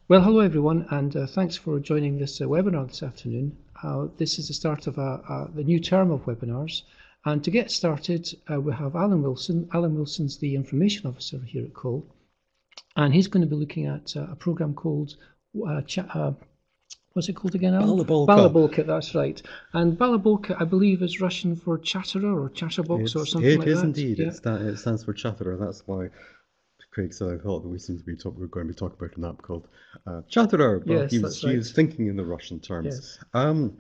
Well, hello everyone, and thanks for joining this webinar this afternoon. This is the start of the new term of webinars, and to get started, we have Allan Wilson. Allan Wilson's the information officer here at Cole, and he's going to be looking at a program called what's it called again, Alan? Balabolka. Balabolka, that's right. And Balabolka, I believe, is Russian for chatterer or chatterbox or something like that. It is indeed. Yeah. It stands for chatterer. That's why Craig said I thought that we seem to be we're going to be talking about an app called Chatterer. But yes, he was thinking in the Russian terms. Yes.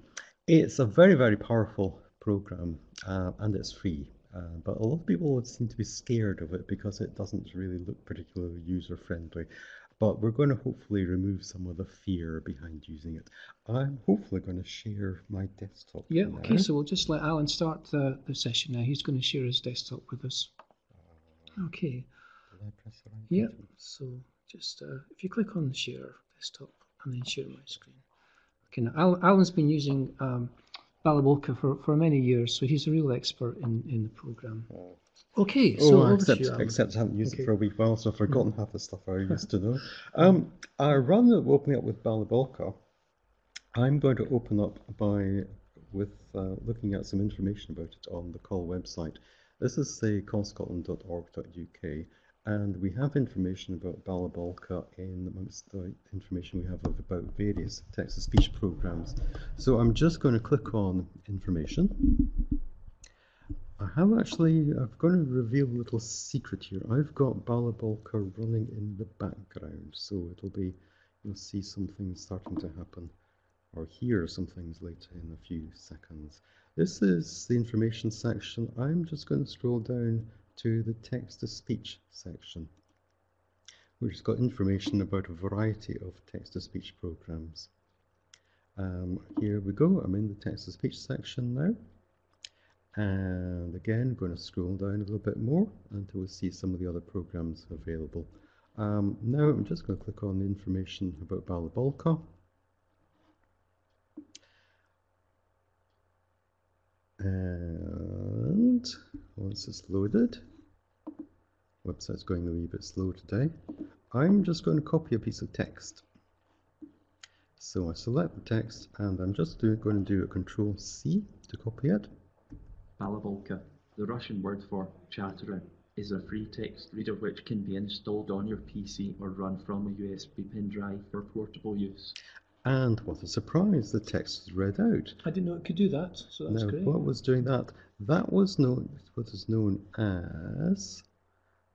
It's a very, very powerful program, and it's free. But a lot of people seem to be scared of it because it doesn't really look particularly user-friendly. But we're going to hopefully remove some of the fear behind using it. I'm hopefully going to share my desktop. Yeah, okay, so we'll just let Allan start the session now. He's going to share his desktop with us. Okay. Did I press the right Yeah, button? so just if you click on the share desktop and then share my screen. Okay, now Allan's been using Balabolka for many years, so he's a real expert in the program. Okay, so except I haven't used it for a wee while, so I've forgotten half the stuff I used to know. Rather than opening up with Balabolka, I'm going to open up with looking at some information about it on the Call website. This is the callscotland.org.uk, and we have information about Balabolka amongst the information we have about various text-to-speech programs. So I'm just going to click on information. I'm going to reveal a little secret here. I've got Balabolka running in the background, so you'll see some things starting to happen, or hear some things later in a few seconds. This is the information section. I'm just going to scroll down to the text-to-speech section, which has got information about a variety of text-to-speach programs. Here we go. I'm in the text-to-speech section now. And again, I'm going to scroll down a little bit more until we see some of the other programs available. Now I'm just going to click on the information about Balabolka. And once it's loaded, website's going a wee bit slow today, I'm just going to copy a piece of text. So I select the text and I'm just going to do a Control-C to copy it. Balabolka, the Russian word for chatterer, is a free text reader which can be installed on your PC or run from a USB pen drive for portable use. And what a surprise, the text is read out. I didn't know it could do that, so that's great. What was doing that? That was what is known as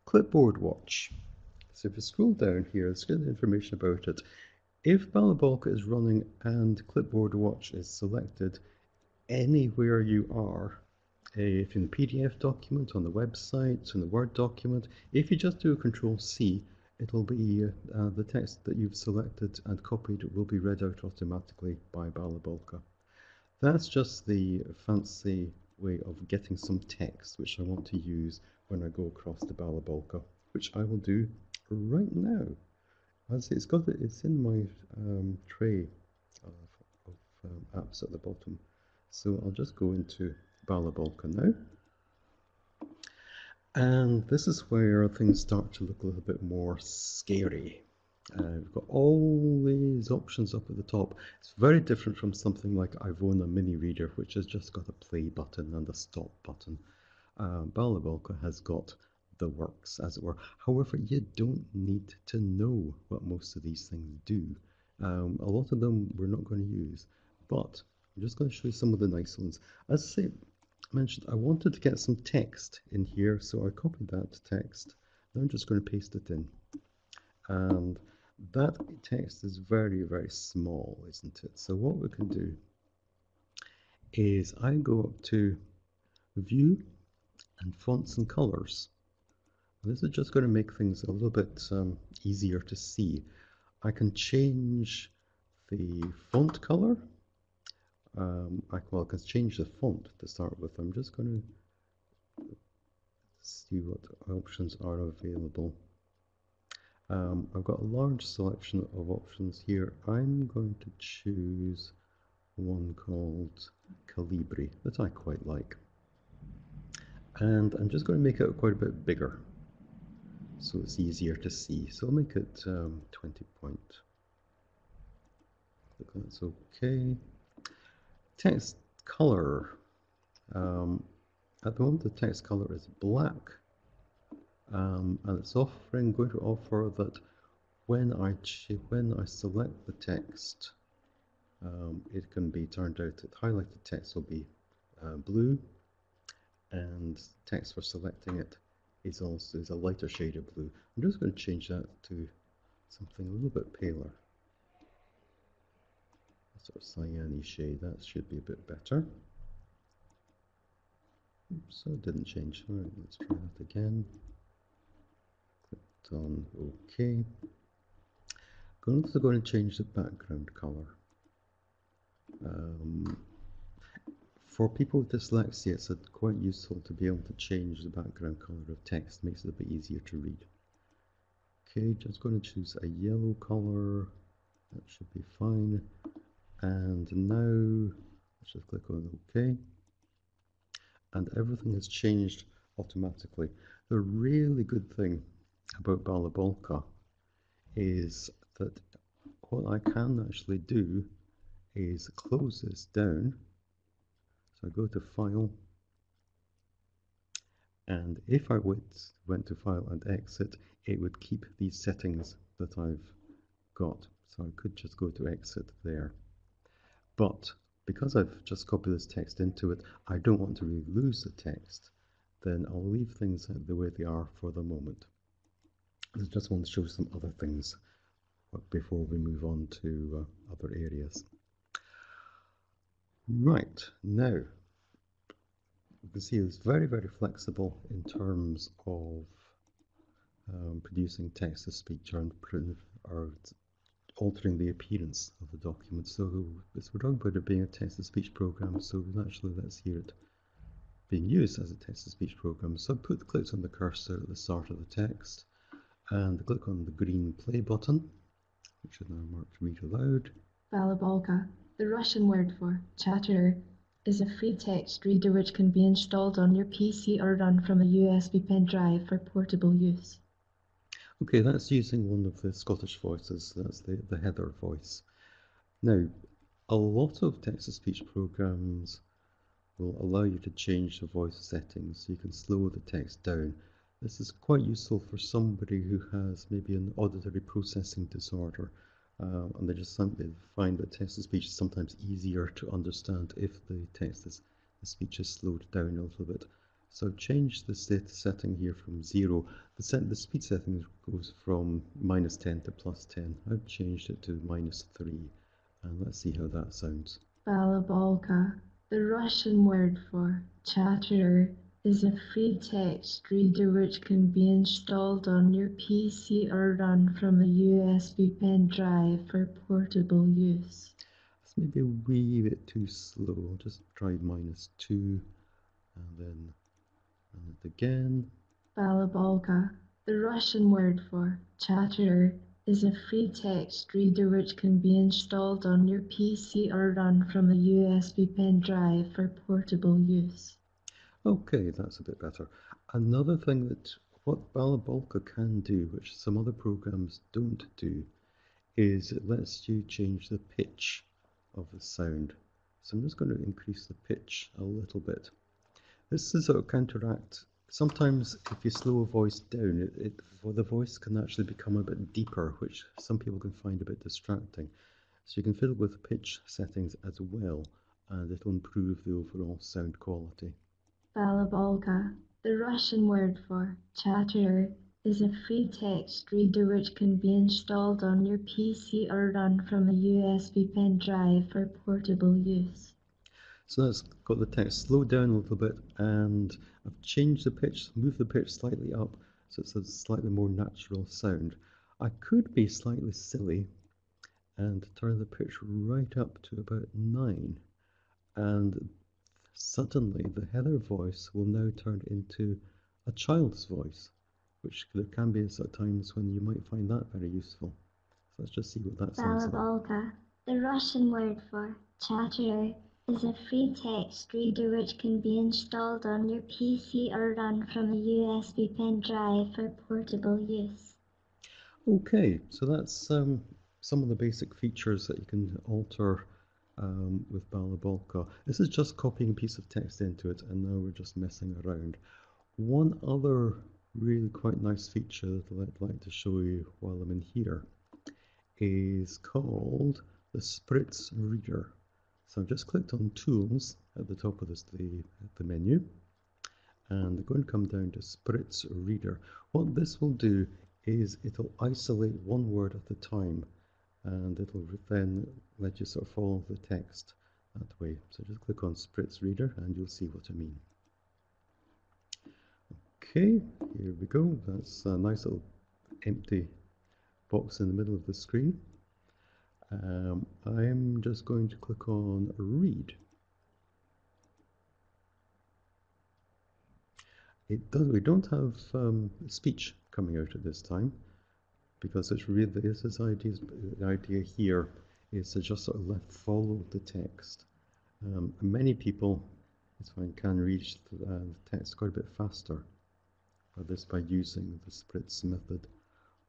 Clipboard Watch. So if you scroll down here, there's good information about it. If Balabolka is running and Clipboard Watch is selected anywhere you are, if in the PDF document, on the website, in the Word document, if you just do a Control-C, it'll be the text that you've selected and copied will be read out automatically by Balabolka. That's just the fancy way of getting some text which I want to use when I go across to Balabolka, which I will do right now. As it's in my tray of apps at the bottom. So I'll just go into Balabolka now. And this is where things start to look a little bit more scary. We've got all these options up at the top. It's very different from something like Ivona Mini Reader, which has just got a play button and a stop button. Balabolka has got the works, as it were. However, you don't need to know what most of these things do. A lot of them we're not going to use, but I'm just going to show you some of the nice ones. As I mentioned, I wanted to get some text in here, so I copied that text. Now I'm just going to paste it in. And that text is very, very small, isn't it? So what we can do is I go up to View and Fonts and Colors. This is just going to make things a little bit easier to see. I can change the font color. I can change the font to start with. I'm just going to see what options are available. I've got a large selection of options here. I'm going to choose one called Calibri that I quite like. And I'm just going to make it quite a bit bigger so it's easier to see. So I'll make it 20 point. Click that's OK. Text color. At the moment, the text color is black, and it's going to offer that when I select the text, it can be turned out that highlighted text will be blue, and text for selecting it is a lighter shade of blue. I'm just going to change that to something a little bit paler, a sort of cyan-y shade. That should be a bit better. Oops, that didn't change. All right, let's try that again. Clicked on OK. I'm also going to change the background color. For people with dyslexia, it's quite useful to be able to change the background color of text. Makes it a bit easier to read. Okay, just going to choose a yellow color. That should be fine. And now, let's just click on OK. And everything has changed automatically. The really good thing about Balabolka is that what I can actually do is close this down. So I go to File, and if I went to File and Exit, it would keep these settings that I've got. So I could just go to Exit there. But because I've just copied this text into it, I don't want to really lose the text. Then I'll leave things the way they are for the moment. I just want to show some other things before we move on to other areas. Right, now you can see it's very, very flexible in terms of producing text-to-speech or altering the appearance of the document. So we're talking about it being a text-to-speech program, so let's hear it being used as a text-to-speech program. So I clicked on the cursor at the start of the text, and click on the green play button, which is now marked read aloud. Balabolka, the Russian word for chatterer, is a free text reader which can be installed on your PC or run from a USB pen drive for portable use. Okay, that's using one of the Scottish voices. That's the Heather voice. Now, a lot of text-to-speech programs will allow you to change the voice settings. You can slow the text down. This is quite useful for somebody who has maybe an auditory processing disorder, and they just simply find that text-to-speech is sometimes easier to understand if the speech is slowed down a little bit. So change the setting here from 0. The speed setting goes from -10 to +10. I've changed it to -3, and let's see how that sounds. Balabolka, the Russian word for chatterer, is a free text reader which can be installed on your PC or run from a USB pen drive for portable use. It's maybe a wee bit too slow. I'll just try -2, and then it again. Balabolka, the Russian word for chatterer, is a free text reader which can be installed on your PC or run from a USB pen drive for portable use. Okay, that's a bit better. Another thing what Balabolka can do, which some other programs don't do, is it lets you change the pitch of the sound. So I'm just going to increase the pitch a little bit. This is sort of counteract. Sometimes if you slow a voice down, the voice can actually become a bit deeper, which some people can find a bit distracting. So you can fiddle with pitch settings as well, and it'll improve the overall sound quality. Balabolka, the Russian word for chatterer, is a free text reader which can be installed on your PC or run from a USB pen drive for portable use. So that's got the text slowed down a little bit, and I've changed the pitch, moved the pitch slightly up, so it's a slightly more natural sound. I could be slightly silly and turn the pitch right up to about 9, and suddenly the Heather voice will now turn into a child's voice, which there can be times when you might find that very useful. So let's just see what that sounds like. Balabolka, the Russian word for chatterer, is a free text reader which can be installed on your PC or run from a USB pen drive for portable use. Okay, so that's some of the basic features that you can alter with Balabolka. This is just copying a piece of text into it, and now we're just messing around. One other really quite nice feature that I'd like to show you while I'm in here is called the Spritz Reader. So I've just clicked on Tools at the top of the menu, and I'm going to come down to Spritz Reader. What this will do is it'll isolate one word at a time, and it'll then let you sort of follow the text that way. So just click on Spritz Reader and you'll see what I mean. Okay, here we go. That's a nice little empty box in the middle of the screen. I'm just going to click on Read. We don't have speech coming out at this time, because it's really the idea here is to just sort of follow the text. Many people, it's fine, can read the text quite a bit faster by using the Spritz method.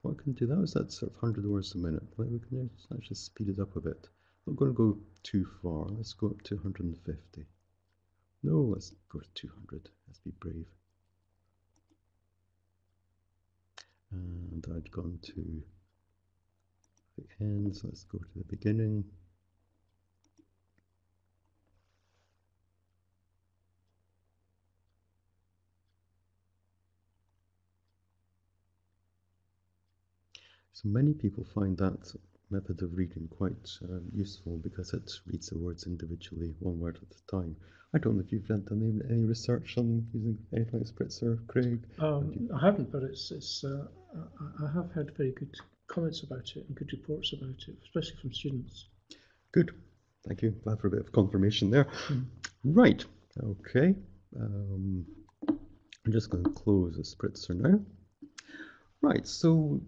What I can do now is that's sort of 100 words a minute. We can actually speed it up a bit. I'm not going to go too far. Let's go up to 150. No, let's go to 200. Let's be brave. And I'd gone to the end, so let's go to the beginning. So many people find that method of reading quite useful because it reads the words individually, one word at a time. I don't know if you've done any research on using anything like Spritz or Craig. I haven't, but I have heard very good comments about it and good reports about it, especially from students. Good, thank you. Glad for a bit of confirmation there. Right, okay. I'm just going to close the Spritzer now. Right, so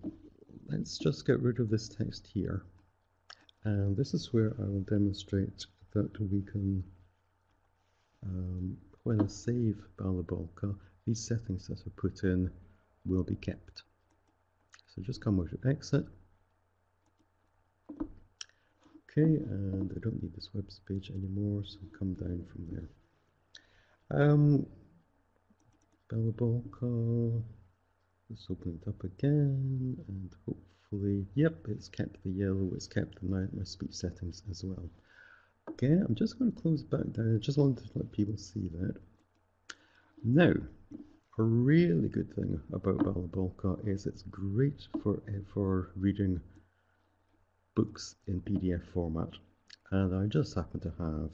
let's just get rid of this text here. And this is where I will demonstrate that we can, when I save Balabolka, these settings that I put in will be kept. So just come out of Exit. Okay, and I don't need this web page anymore, so come down from there. Balabolka, let's open it up again, and hopefully, yep, it's kept the yellow, it's kept my speech settings as well. Okay, I'm just going to close back down. I just wanted to let people see that. Now, a really good thing about Balabolka is it's great for reading books in PDF format. And I just happen to have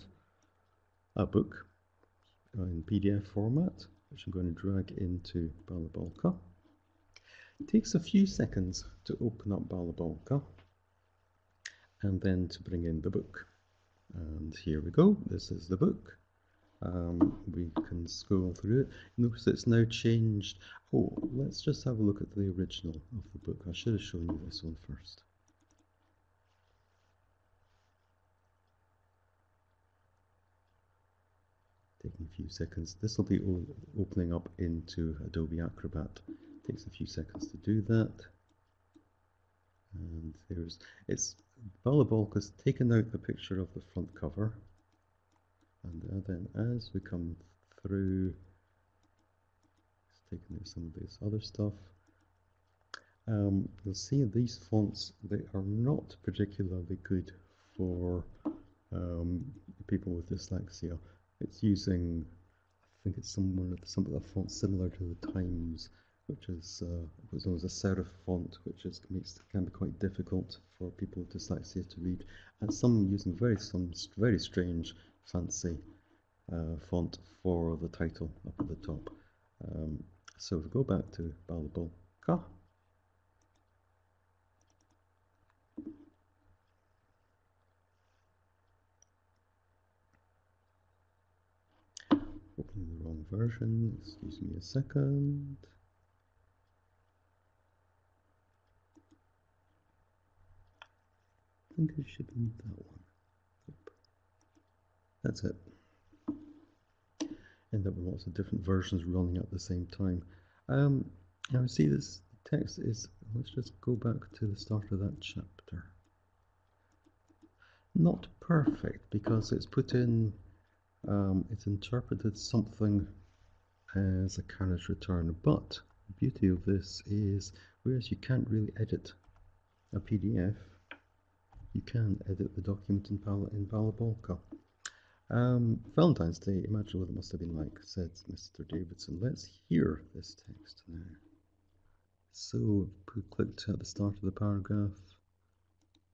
a book in PDF format, which I'm going to drag into Balabolka. It takes a few seconds to open up Balabolka and then to bring in the book. And here we go, this is the book. We can scroll through it. Notice it's now changed. Oh, let's just have a look at the original of the book. I should have shown you this one first. Taking a few seconds. This will be opening up into Adobe Acrobat. Takes a few seconds to do that. And Balabolka's taken out the picture of the front cover. And then as we come through, it's taking out some of this other stuff. You'll see these fonts, they are not particularly good for people with dyslexia. It's using, I think it's some of the fonts similar to the Times, which is what's known as a serif font, which can be quite difficult for people with dyslexia to read, and some using some very strange, fancy font for the title up at the top. So if we go back to Balabolka, opening the wrong version, excuse me a second. I think it should be that one. Yep. That's it. End up with lots of different versions running at the same time. Now see this text is, let's just go back to the start of that chapter. not perfect because it's put in, it's interpreted something as a carriage return, but the beauty of this is, whereas you can't really edit a PDF, you can edit the document in Balabolka. Valentine's Day, imagine what it must have been like, said Mr. Davidson. Let's hear this text now. So, clicked at the start of the paragraph.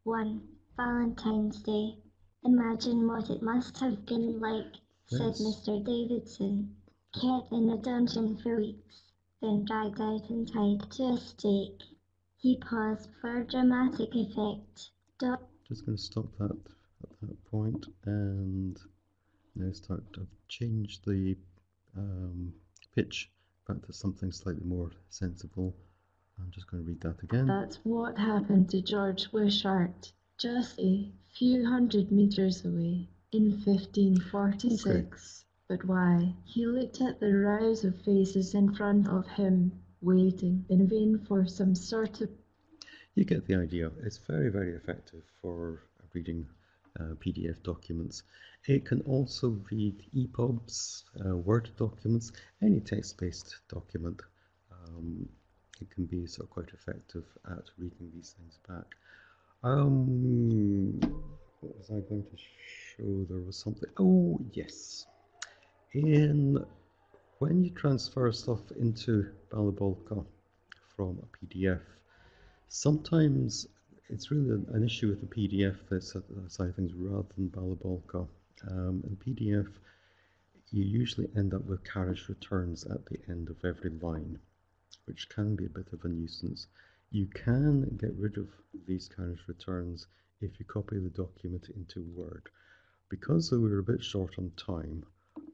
1. Valentine's Day. Imagine what it must have been like, said Mr. Davidson. Kept in a dungeon for weeks, then dragged out and tied to a stake. He paused for dramatic effect. Just going to stop that at that point and now start to change the pitch back to something slightly more sensible. I'm just going to read that again. That's what happened to George Wishart, just a few hundred meters away in 1546. Okay. But why? He looked at the rows of faces in front of him, waiting in vain for some sort of... You get the idea. It's very, very effective for reading PDF documents. It can also read EPUBs, Word documents, any text-based document. It can be sort of quite effective at reading these things back. What was I going to show? There was something. Oh, yes. When you transfer stuff into Balabolka from a PDF, sometimes it's really an issue with the PDF that's side of things rather than Balabolka. In PDF, you usually end up with carriage returns at the end of every line, which can be a bit of a nuisance. You can get rid of these carriage returns if you copy the document into Word. Because we're a bit short on time,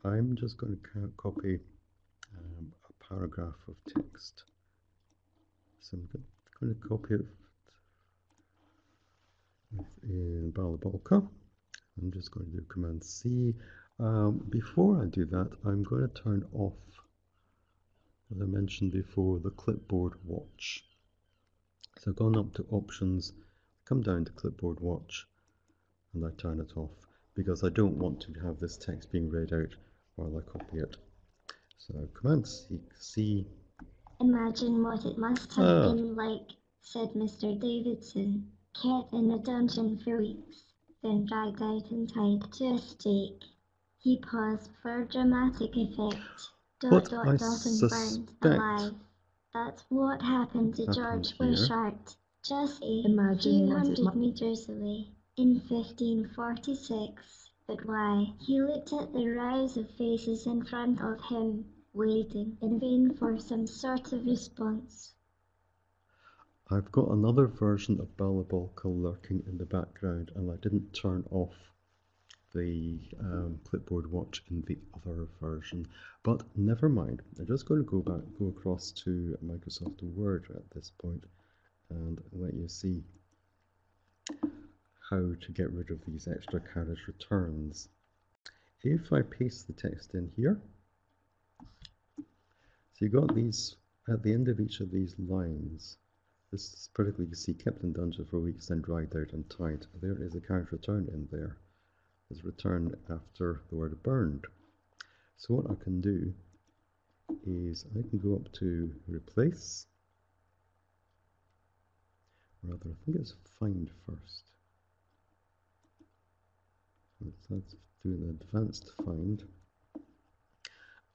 I'm just going to copy a paragraph of text. So I'm going to copy it in Balabolka. I'm just going to do Command C. Before I do that, I'm going to turn off, as I mentioned before, the clipboard watch. So I've gone up to Options, come down to Clipboard Watch, and I turn it off because I don't want to have this text being read out while I copy it. So Command C. Imagine what it must have been like, said Mr. Davidson. Kept in a dungeon for weeks, then dragged out and tied to a stake. He paused for dramatic effect. And burned alive. That's what happened to George Wishart, just a few hundred meters away in 1546. But why? He looked at the rows of faces in front of him, waiting in vain for some sort of response. I've got another version of Balabolka lurking in the background, and I didn't turn off the clipboard watch in the other version, but never mind. I'm just going to go across to Microsoft Word at this point and let you see how to get rid of these extra carriage returns. If I paste the text in here, so you got these at the end of each of these lines. This is particularly, you see, kept in dungeon for weeks, then dragged out and tied. There is a carriage return in there. Is returned after the word burned. So what I can do is I can go up to replace, rather I think it's find first. Let's do an advanced find.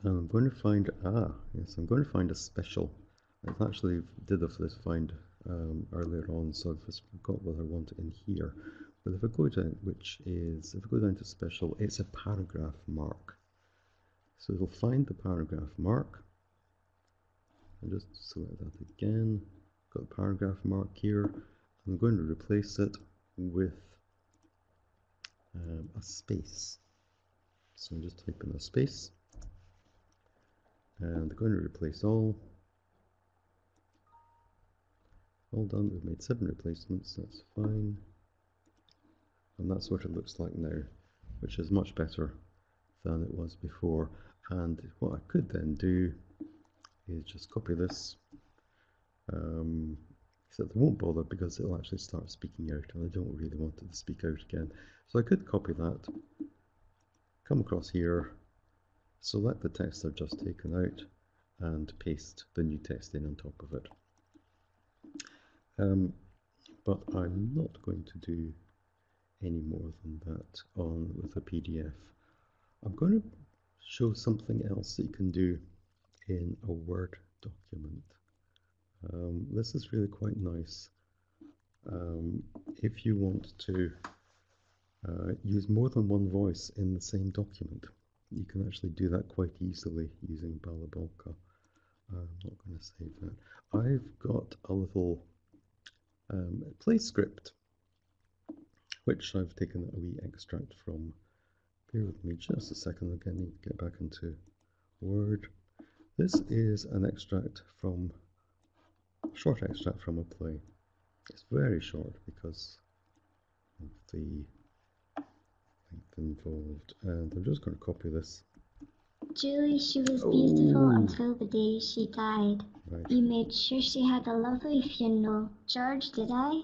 And I'm going to find, I'm going to find a special. I actually did this find earlier on, so I've got what I want in here. But if I go down, if I go down to special, it's a paragraph mark. So it'll find the paragraph mark. I'll just select that again. Got the paragraph mark here. I'm going to replace it with a space. So I'm just typing a space. And I'm going to replace all. All done. We've made 7 replacements. That's fine. And that's what it looks like now, which is much better than it was before. And what I could then do is just copy this Except they won't bother because it'll actually start speaking out, and I don't really want it to speak out again. So I could copy that, come across here, select the text I've just taken out, and paste the new text in on top of it. But I'm not going to do any more than that with a PDF. I'm going to show something else that you can do in a Word document. This is really quite nice. If you want to use more than one voice in the same document, you can actually do that quite easily using Balabolka. I'm not going to save that. I've got a little play script, which I've taken a wee extract from. Bear with me just a second, again, I need to get back into Word. This is an extract from, short extract from a play. It's very short because of the length involved, and I'm just going to copy this. Julie, she was beautiful until the day she died. Right. You made sure she had a lovely funeral. George, did I?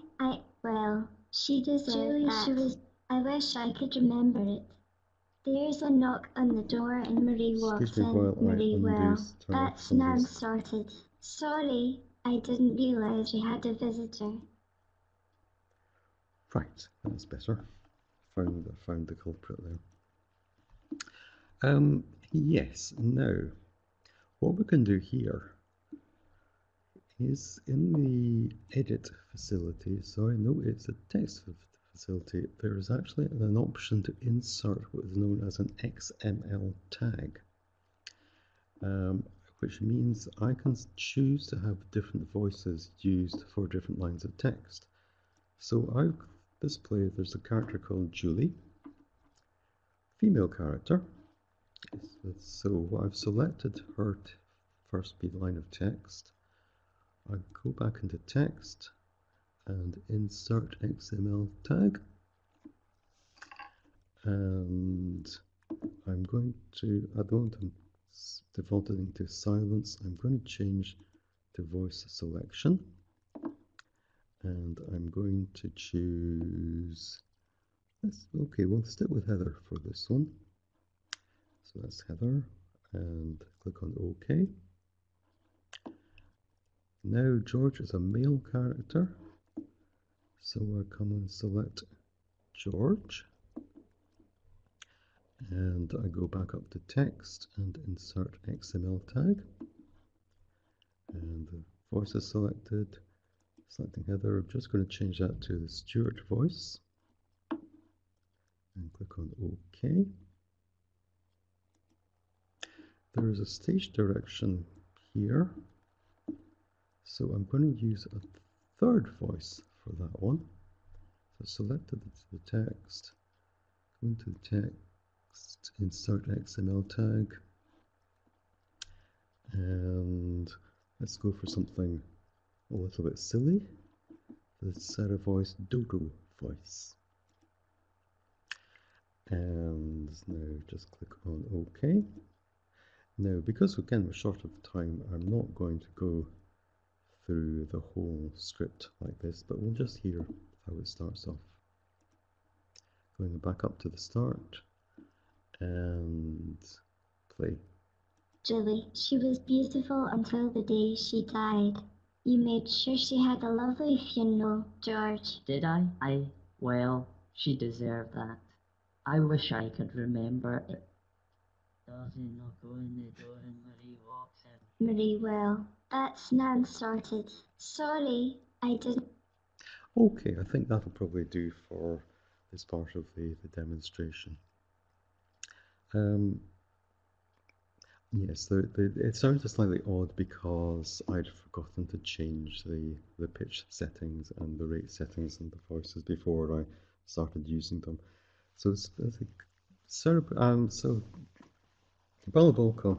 Well, she deserved Julie, that. I wish I could remember it. There's a knock on the door and Marie walks in. Marie, well, that's now sorted. Sorry, I didn't realise we had a visitor. Right, that's better. Found the culprit there. Yes, now, what we can do here is in the edit facility, sorry, no, it's a text facility, there is actually an option to insert what is known as an XML tag, which means I can choose to have different voices used for different lines of text. So this play, there's a character called Julie, female character. So I've selected her first line of text. I go back into text and insert XML tag, and I'm going to, I don't want to default it into silence. I'm going to change to voice selection, and I'm going to choose this. Okay, we'll stick with Heather for this one. So that's Heather, and click on OK. Now George is a male character, so I come and select George, and I go back up to text and insert XML tag, and the voice is selected. Selecting Heather, I'm just going to change that to the Stuart voice, and click on OK. There is a stage direction here, so I'm going to use a third voice for that one. So selected the text, go into the text, insert XML tag, and let's go for something a little bit silly. The Sarah voice, Dodo voice. And now just click on OK. Now, because again we're short of time, I'm not going to go through the whole script like this, but we'll just hear how it starts off. Going back up to the start and play. Julie, she was beautiful until the day she died. You made sure she had a lovely funeral, George. Did I? Well, she deserved that. I wish I could remember it. Doesn't knock on the door and Marie walks in. Marie, well, that's now sorted. Sorry, I didn't. Okay, I think that'll probably do for this part of the demonstration. Yes, it sounded slightly odd because I'd forgotten to change the pitch settings and the rate settings and the voices before I started using them. So so Balabolka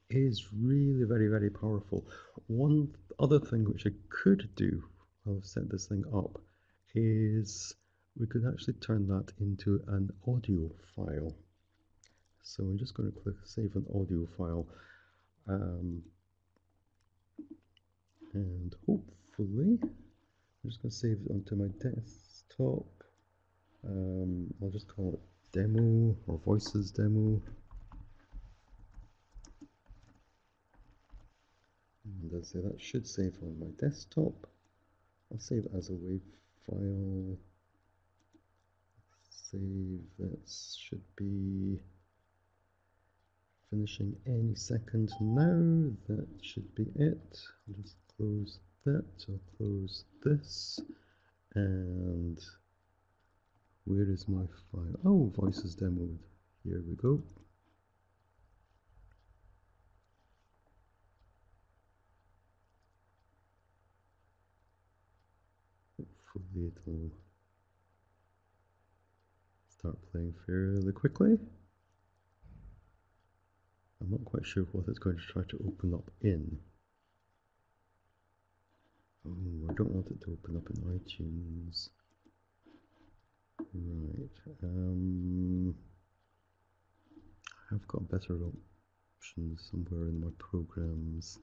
is really very, very powerful. One other thing which I could do while I've set this thing up is we could actually turn that into an audio file. So I'm just going to click Save an Audio File, and hopefully hopefully. I'm just going to save it onto my desktop. I'll just call it demo or voices demo. And as I say, that should save on my desktop. I'll save it as a WAV file. Save, that should be finishing any second now. That should be it. I'll just close that. So I'll close this. And where is my file? Oh, voices demoed. Here we go. Hopefully it'll start playing fairly quickly. I'm not quite sure what it's going to try to open up in. Oh, I don't want it to open up in iTunes. Right. I've got better options somewhere in my programs.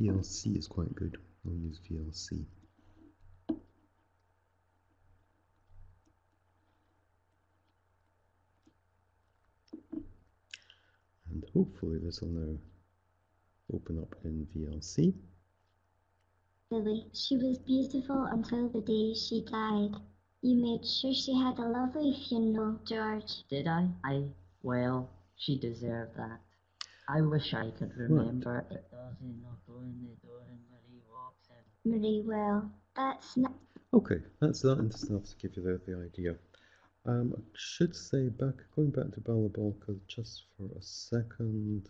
VLC is quite good. I'll use VLC. And hopefully this will now open up in VLC. Lily, she was beautiful until the day she died. You made sure she had a lovely funeral, George. Did I? Well, she deserved that. I wish I could remember it. Doesn't knock on the door and Marie walks in. Marie, well, that's not... Okay, that's enough to give you the idea. I should say, going back to Balabolka just for a second.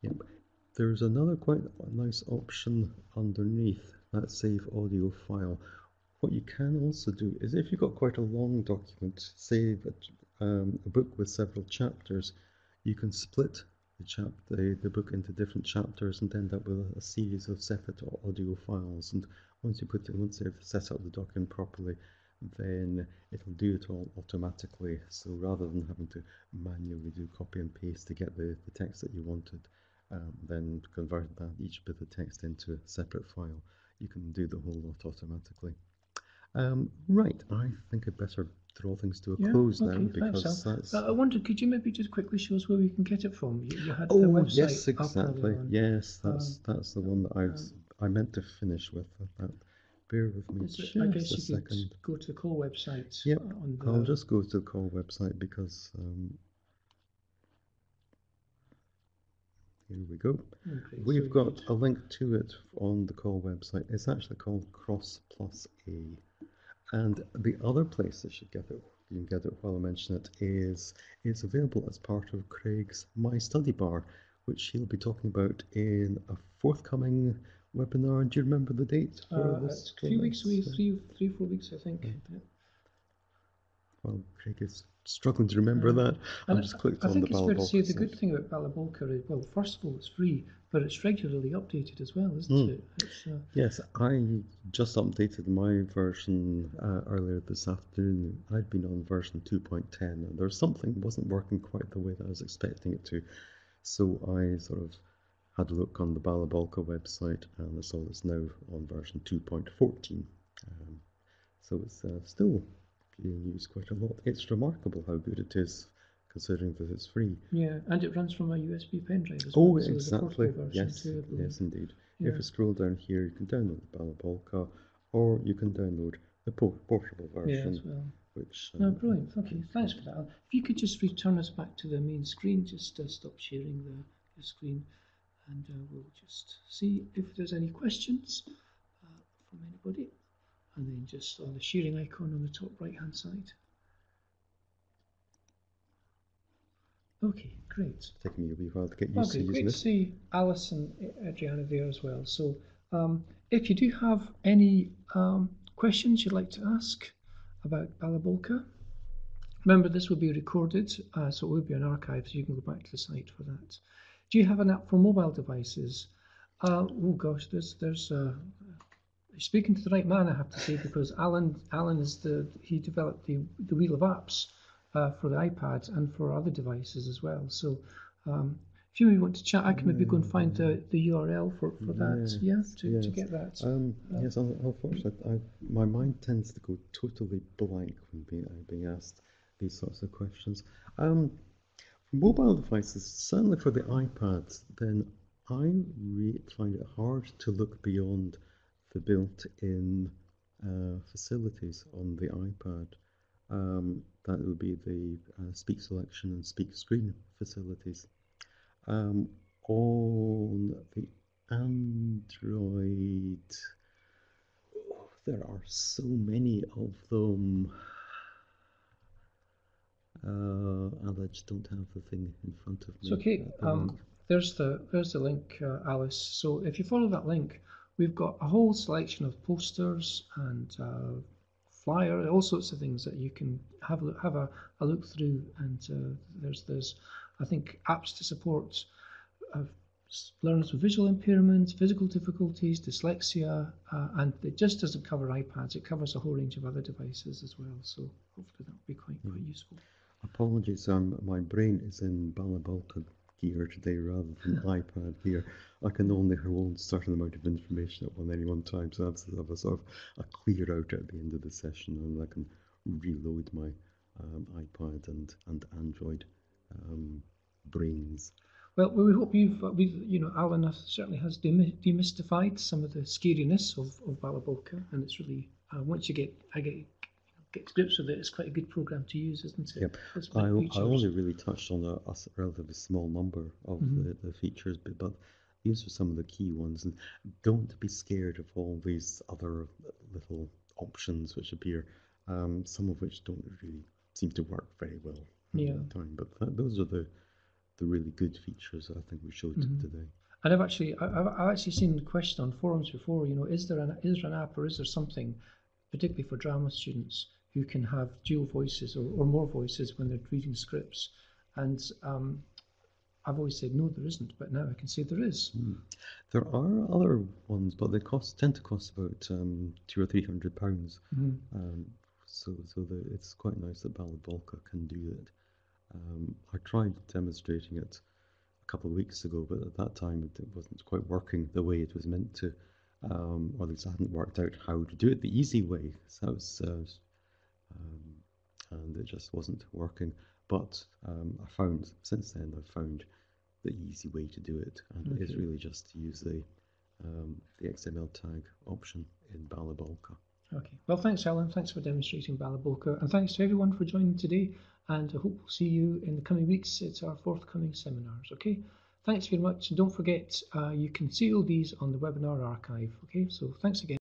Yep, there's another quite nice option underneath that save audio file. What you can also do is, if you've got quite a long document, save a book with several chapters, you can split the book into different chapters and end up with a series of separate audio files. And once you've set up the document properly, then it'll do it all automatically. So rather than having to manually do copy and paste to get the text that you wanted, then convert each bit of text into a separate file, you can do the whole lot automatically. Right, I think I'd better draw things to a close now, because that's... I wonder, could you maybe just quickly show us where we can get it from? You had the Oh, website yes, up exactly. earlier on. Yes, that's the one that I meant to finish with. Bear with me just I guess a you second. could go to the call website. Yep, On the... I'll just go to the call website because here we go. Okay, We've so got a link to it on the call website. It's actually called Cross Plus A. And the other place that you can get it while I mention it, is it's available as part of Craig's MyStudyBar, which he'll be talking about in a forthcoming webinar. Do you remember the date for this? A few weeks away, 4 weeks, I think. Yeah. Well, Craig is struggling to remember that. I just clicked on the Balabolka. I think it's fair to say the good thing about Balabolka is, well, first of all, it's free, but it's regularly updated as well, isn't it? Yes, I just updated my version earlier this afternoon. I'd been on version 2.10, and there's something wasn't working quite the way that I was expecting it to. So I sort of had a look on the Balabolka website, and I saw it's now on version 2.14. So it's still being used quite a lot. It's remarkable how good it is, considering that it's free. Yeah, and it runs from a USB pen drive as well. Oh, so exactly. Yes, too, yes, indeed. Yeah. If you scroll down here, you can download the Balabolka, or you can download the portable version. As well. Which, no, brilliant. Okay, thanks for that. If you could just return us back to the main screen, just stop sharing the screen, and we'll just see if there's any questions from anybody. And then just on the sharing icon on the top right hand side. Okay, great. It's taken me a wee while to get used to using great it. to see Alice and Adriana there as well. So if you do have any questions you'd like to ask about Balabolka, Remember, this will be recorded, so it will be an archive, so you can go back to the site for that. Do you have an app for mobile devices? Oh gosh, there's speaking to the right man, I have to say, because Allan is he developed the wheel of apps for the iPad and for other devices as well. So if you maybe want to chat, I can maybe go and find the URL for that. Yes, To yes. get that. Yes, unfortunately, my mind tends to go totally blank when being asked these sorts of questions. For mobile devices, certainly for the iPad, then I find it hard to look beyond the built-in facilities on the iPad. That would be the speak selection and speak screen facilities. On the Android, there are so many of them. I just don't have the thing in front of me. It's okay. There's the link, Alice. So if you follow that link, we've got a whole selection of posters and flyer, all sorts of things that you can have a look through. And there's I think apps to support learners with visual impairments, physical difficulties, dyslexia, and it just doesn't cover iPads. It covers a whole range of other devices as well. So hopefully that will be quite useful. Apologies, my brain is in Balabolka gear today rather than iPad gear. I can only hold a certain amount of information at any one time, so that's a sort of a clear out at the end of the session, and I can reload my iPad and Android brains. Well, we hope Allan certainly has demystified some of the scariness of Balabolka, and it's really once you get to grips with it, it's quite a good program to use, isn't it? Yep. I only really touched on a relatively small number of the features, but these are some of the key ones. And don't be scared of all these other little options which appear, some of which don't really seem to work very well at the time. But those are the really good features that I think we showed today. And I've actually seen the question on forums before. Is there an app or is there something, particularly for drama students, who can have dual voices or more voices when they're reading scripts? And I've always said no, there isn't, but now I can say there is. There are other ones, but they tend to cost about £200 or £300. So it's quite nice that Balabolka can do it. I tried demonstrating it a couple of weeks ago, but at that time it wasn't quite working the way it was meant to, or at least I hadn't worked out how to do it the easy way. So that was, and it just wasn't working. But since then I've found the easy way to do it, and it is really just to use the XML tag option in Balabolka. Okay. Well, thanks, Allan. Thanks for demonstrating Balabolka, and thanks to everyone for joining today. And I hope we'll see you in the coming weeks. It's our forthcoming seminars. Okay. Thanks very much, and don't forget you can see all these on the webinar archive. Okay. So thanks again.